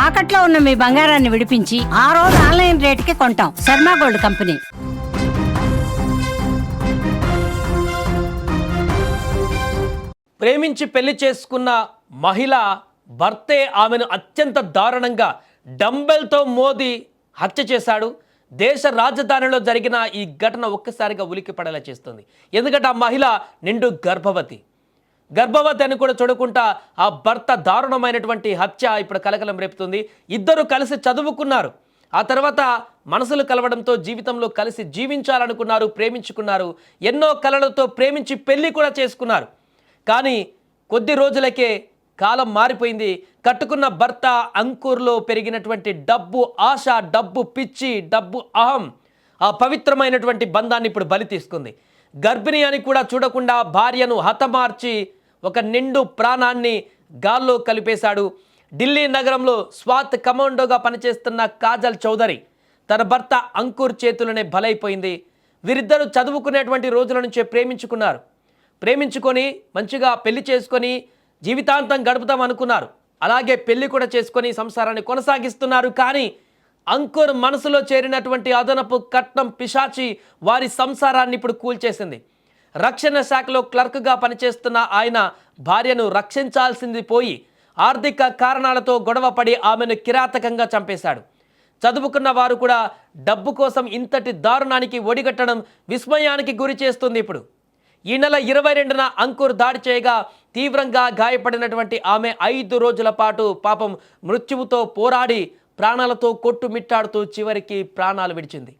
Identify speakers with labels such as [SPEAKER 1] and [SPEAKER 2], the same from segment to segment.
[SPEAKER 1] తాకట్లో ఉన్న మీ బంగారాన్ని విడిపించి ఆ రోజు ఆన్లైన్ రేటుకి కొంటాం. Sharma gold company.
[SPEAKER 2] ప్రేమించి పెళ్లి చేసుకున్న మహిళ భర్తే ఆమెను అత్యంత దారుణంగా డంబెల్తో మోది హత్య చేశాడు. దేశ రాజధానిలో జరిగిన ఈ ఘటన ఒక్కసారిగా ఉలిక్కిపడేలా చేస్తుంది. ఎందుకంటే ఆ మహిళ నిండు గర్భవతి అని కూడా చూడకుండా ఆ భర్త దారుణమైనటువంటి హత్య ఇప్పుడు కలకలం రేపుతుంది. ఇద్దరు కలిసి చదువుకున్నారు, ఆ తర్వాత మనసులు కలవడంతో జీవితంలో కలిసి జీవించాలనుకున్నారు, ప్రేమించుకున్నారు, ఎన్నో కలలతో ప్రేమించి పెళ్లి కూడా చేసుకున్నారు. కానీ కొద్ది రోజులకే కాలం మారిపోయింది. కట్టుకున్న భర్త అంకుర్లో పెరిగినటువంటి డబ్బు ఆశ, డబ్బు పిచ్చి, డబ్బు అహం ఆ పవిత్రమైనటువంటి బంధాన్ని ఇప్పుడు బలి తీసుకుంది. గర్భిణి అని కూడా చూడకుండా భార్యను హతమార్చి ఒక నిండు ప్రాణాన్ని గాల్లో కలిపేశాడు. ఢిల్లీ నగరంలో స్వాత్ కమాండోగా పనిచేస్తున్న కాజల్ చౌదరి తన భర్త అంకుర్ చేతులనే బలైపోయింది. వీరిద్దరూ చదువుకునేటువంటి రోజుల నుంచే ప్రేమించుకొని మంచిగా పెళ్లి చేసుకొని జీవితాంతం గడుపుతాం అనుకున్నారు. అలాగే పెళ్లి కూడా చేసుకొని సంసారాన్ని కొనసాగిస్తున్నారు. కానీ అంకుర్ మనసులో చేరినటువంటి అదనపు కట్నం పిశాచి వారి సంసారాన్ని ఇప్పుడు కూల్చేసింది. రక్షణ శాఖలో క్లర్క్గా పనిచేస్తున్న ఆయన భార్యను రక్షించాల్సింది పోయి ఆర్థిక కారణాలతో గొడవపడి ఆమెను కిరాతకంగా చంపేశాడు. చదువుకున్న వారు కూడా డబ్బు కోసం ఇంతటి దారుణానికి ఒడిగట్టడం విస్మయానికి గురి చేస్తుంది. ఇప్పుడు ఈ నెల 22న అంకుర్ దాడి చేయగా తీవ్రంగా గాయపడినటువంటి ఆమె 5 రోజుల పాటు పాపం మృత్యువుతో పోరాడి ప్రాణాలతో కొట్టుమిట్టాడుతూ చివరికి ప్రాణాలు విడిచింది.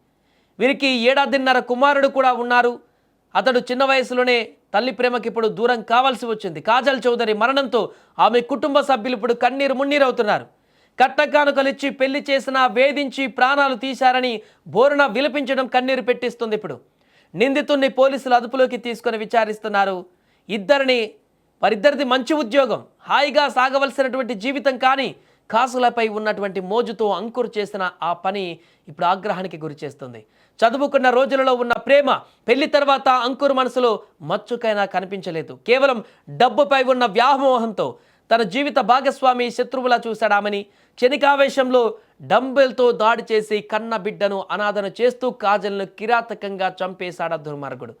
[SPEAKER 2] వీరికి 1.5 కుమారుడు కూడా ఉన్నారు. అతడు చిన్న వయసులోనే తల్లి ప్రేమకి ఇప్పుడు దూరం కావాల్సి వచ్చింది. కాజల్ చౌదరి మరణంతో ఆమె కుటుంబ సభ్యులు ఇప్పుడు కన్నీరు మున్నీరవుతున్నారు. కట్నకానుకలిచ్చి పెళ్లి చేసినా వేధించి ప్రాణాలు తీశారని బోరున విలపించడం కన్నీరు పెట్టిస్తుంది. ఇప్పుడు నిందితుడిని పోలీసులు అదుపులోకి తీసుకొని విచారిస్తున్నారు. వారిద్దరిది మంచి ఉద్యోగం, హాయిగా సాగవలసినటువంటి జీవితం. కానీ కాసులపై ఉన్నటువంటి మోజుతో అంకుర్ చేసిన ఆ పని ఇప్పుడు ఆగ్రహానికి గురి చేస్తుంది. చదువుకున్న రోజులలో ఉన్న ప్రేమ పెళ్లి తర్వాత అంకుర్ మనసులో మచ్చుకైనా కనిపించలేదు. కేవలం డబ్బుపై ఉన్న వ్యామోహంతో తన జీవిత భాగస్వామి శత్రువులా చూశాడామని క్షణికావేశంలో డంబెల్తో దాడి చేసి కన్న బిడ్డను అనాథను చేస్తూ కాజల్ను కిరాతకంగా చంపేశాడా దుర్మార్గుడు.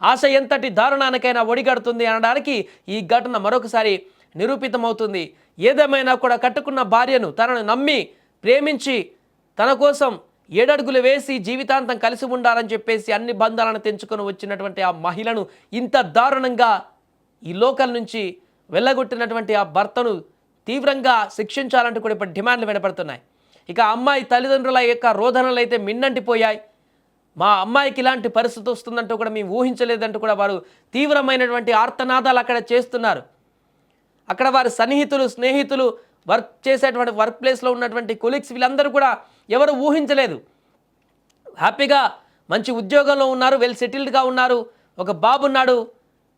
[SPEAKER 2] ఆశ ఎంతటి దారుణానికైనా ఒడిగడుతుంది అనడానికి ఈ ఘటన మరొకసారి నిరూపితమవుతుంది. ఏదేమైనా కూడా కట్టుకున్న భార్యను తనను నమ్మి ప్రేమించి తన కోసం 7 అడుగులు వేసి జీవితాంతం కలిసి ఉండాలని చెప్పేసి అన్ని బంధాలను తెంచుకొని వచ్చినటువంటి ఆ మహిళను ఇంత దారుణంగా ఈ లోకల్ నుంచి వెళ్ళగొట్టినటువంటి ఆ భర్తను తీవ్రంగా శిక్షించాలంటూ కూడా ఇప్పుడు డిమాండ్లు వినపడుతున్నాయి. ఇక అమ్మాయి తల్లిదండ్రుల యొక్క రోదనలు అయితే మిన్నంటిపోయాయి. మా అమ్మాయికి ఇలాంటి పరిస్థితి వస్తుందంటూ కూడా మేము ఊహించలేదంటూ కూడా వారు తీవ్రమైనటువంటి ఆర్తనాదాలు అక్కడ చేస్తున్నారు. అక్కడ వారి సన్నిహితులు, స్నేహితులు, వర్క్ చేసేటువంటి వర్క్ ప్లేస్లో ఉన్నటువంటి కొలీగ్స్ వీళ్ళందరూ కూడా ఎవరు ఊహించలేదు. హ్యాపీగా మంచి ఉద్యోగంలో ఉన్నారు, వెల్ సెటిల్డ్గా ఉన్నారు, ఒక బాబు ఉన్నాడు,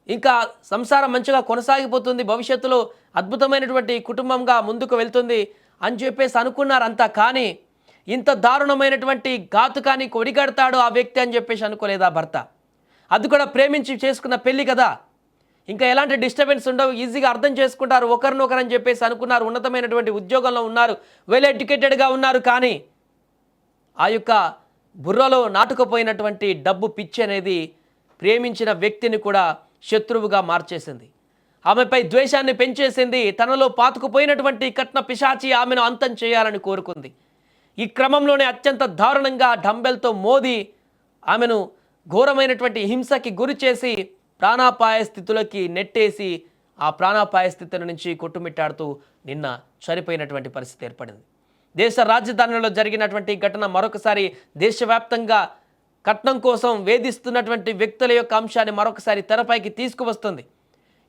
[SPEAKER 2] ఇంకా సంసారం మంచిగా కొనసాగిపోతుంది, భవిష్యత్తులో అద్భుతమైనటువంటి కుటుంబంగా ముందుకు వెళ్తుంది అని చెప్పేసి అనుకున్నారు అంతా. కానీ ఇంత దారుణమైనటువంటి ఘాతుకానికి ఒడిగడతాడు ఆ వ్యక్తి అని చెప్పేసి అనుకోలేదు ఆ భర్త. అది కూడా ప్రేమించి చేసుకున్న పెళ్లి కదా, ఇంకా ఎలాంటి డిస్టర్బెన్స్ ఉండవు, ఈజీగా అర్థం చేసుకుంటారు ఒకరినొకరు అని చెప్పేసి అనుకున్నారు. ఉన్నతమైనటువంటి ఉద్యోగంలో ఉన్నారు, వెల్ ఎడ్యుకేటెడ్గా ఉన్నారు. కానీ ఆ యొక్క బుర్రలో నాటుకుపోయినటువంటి డబ్బు పిచ్చి అనేది ప్రేమించిన వ్యక్తిని కూడా శత్రువుగా మార్చేసింది. ఆమెపై ద్వేషాన్ని పెంచేసింది. తనలో పాతుకుపోయినటువంటి కట్న పిశాచి ఆమెను అంతం చేయాలని కోరుకుంది. ఈ క్రమంలోనే అత్యంత దారుణంగా డంబెల్తో మోది ఆమెను ఘోరమైనటువంటి హింసకి గురి చేసి ప్రాణాపాయ స్థితిలోకి నెట్టేసి ఆ ప్రాణాపాయ స్థితి నుంచి కొట్టుమిట్టాడుతూ నిన్న చనిపోయినటువంటి పరిస్థితి ఏర్పడింది. దేశ రాజధానిలో జరిగినటువంటి ఘటన మరొకసారి దేశవ్యాప్తంగా కట్నం కోసం వేధిస్తున్నటువంటి వ్యక్తుల యొక్క అంశాన్ని మరొకసారి తెరపైకి తీసుకువస్తుంది.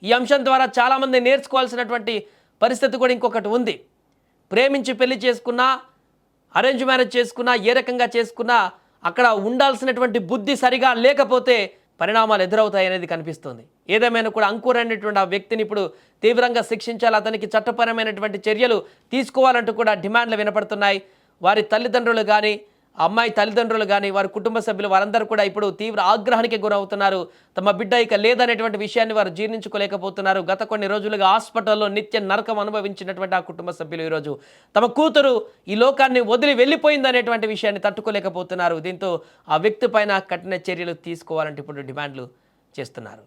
[SPEAKER 2] ఈ అంశం ద్వారా చాలామంది నేర్చుకోవాల్సినటువంటి పరిస్థితి కూడా ఇంకొకటి ఉంది. ప్రేమించి పెళ్లి చేసుకున్నా, అరేంజ్ మ్యారేజ్ చేసుకున్నా, ఏ రకంగా చేసుకున్నా అక్కడ ఉండాల్సినటువంటి బుద్ధి సరిగా లేకపోతే పరిణామాలు ఎదురవుతాయి అనేది కనిపిస్తుంది. ఏదేమైనా కూడా అంకుర్ అనేటువంటి ఆ వ్యక్తిని ఇప్పుడు తీవ్రంగా శిక్షించాలి, అతనికి చట్టపరమైనటువంటి చర్యలు తీసుకోవాలంటూ కూడా డిమాండ్లు వినపడుతున్నాయి. వారి తల్లిదండ్రులు కానీ ఆ అమ్మాయి తల్లిదండ్రులు కానీ వారి కుటుంబ సభ్యులు వారందరూ కూడా ఇప్పుడు తీవ్ర ఆగ్రహానికి గురవుతున్నారు. తమ బిడ్డ ఇక లేదనేటువంటి విషయాన్ని వారు జీర్ణించుకోలేకపోతున్నారు. గత కొన్ని రోజులుగా హాస్పిటల్లో నిత్య నరకం అనుభవించినటువంటి ఆ కుటుంబ సభ్యులు ఈరోజు తమ కూతురు ఈ లోకాన్ని వదిలి వెళ్ళిపోయిందనేటువంటి విషయాన్ని తట్టుకోలేకపోతున్నారు. దీంతో ఆ వ్యక్తి పైన కఠిన చర్యలు తీసుకోవాలంటే ఇప్పుడు డిమాండ్లు చేస్తున్నారు.